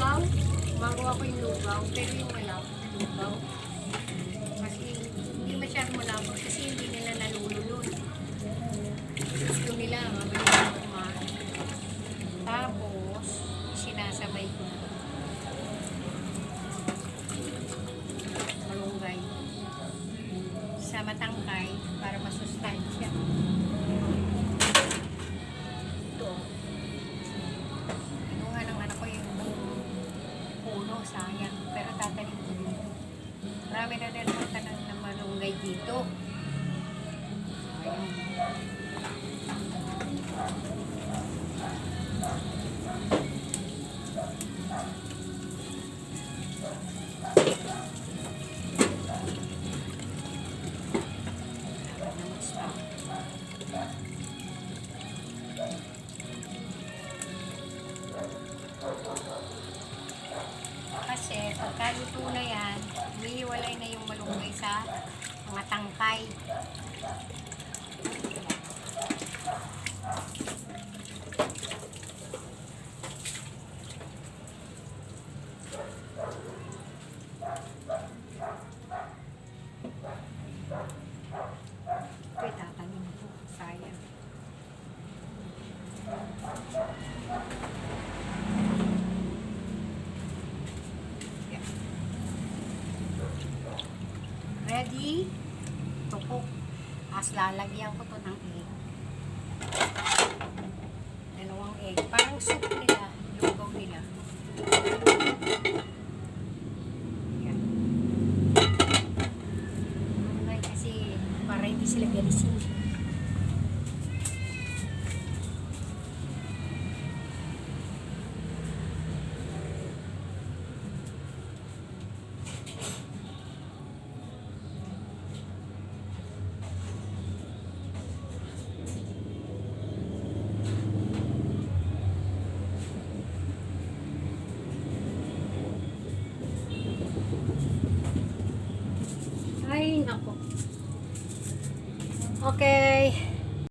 lugaw. Gumagawa ko yung lugaw. Pero yung malapot na lugaw. Kasi hindi masyadong malapot kasi hindi nila nalulunod. Gusto nila, mabilis na kumain. Tapos, sinasabay ko na. Malunggay. Sa matangkay para masustansya. Ito. Kinuha ng anak ko yung puno, sayang. Pero tatanim ko dito. Marami na rin magtanong na malunggay dito. Ayan. Kasi pagkaluto na yan, humihiwalay na yung malunggay sa mga tangkay. Ito itatanim ko, sayang. Ready to cook. As lalagyan ko to ng egg. Dalawang egg. Parang soup nila. Lugaw nila. Yan. Okay, kasi para hindi sila galisin. Ay, nako. Okay.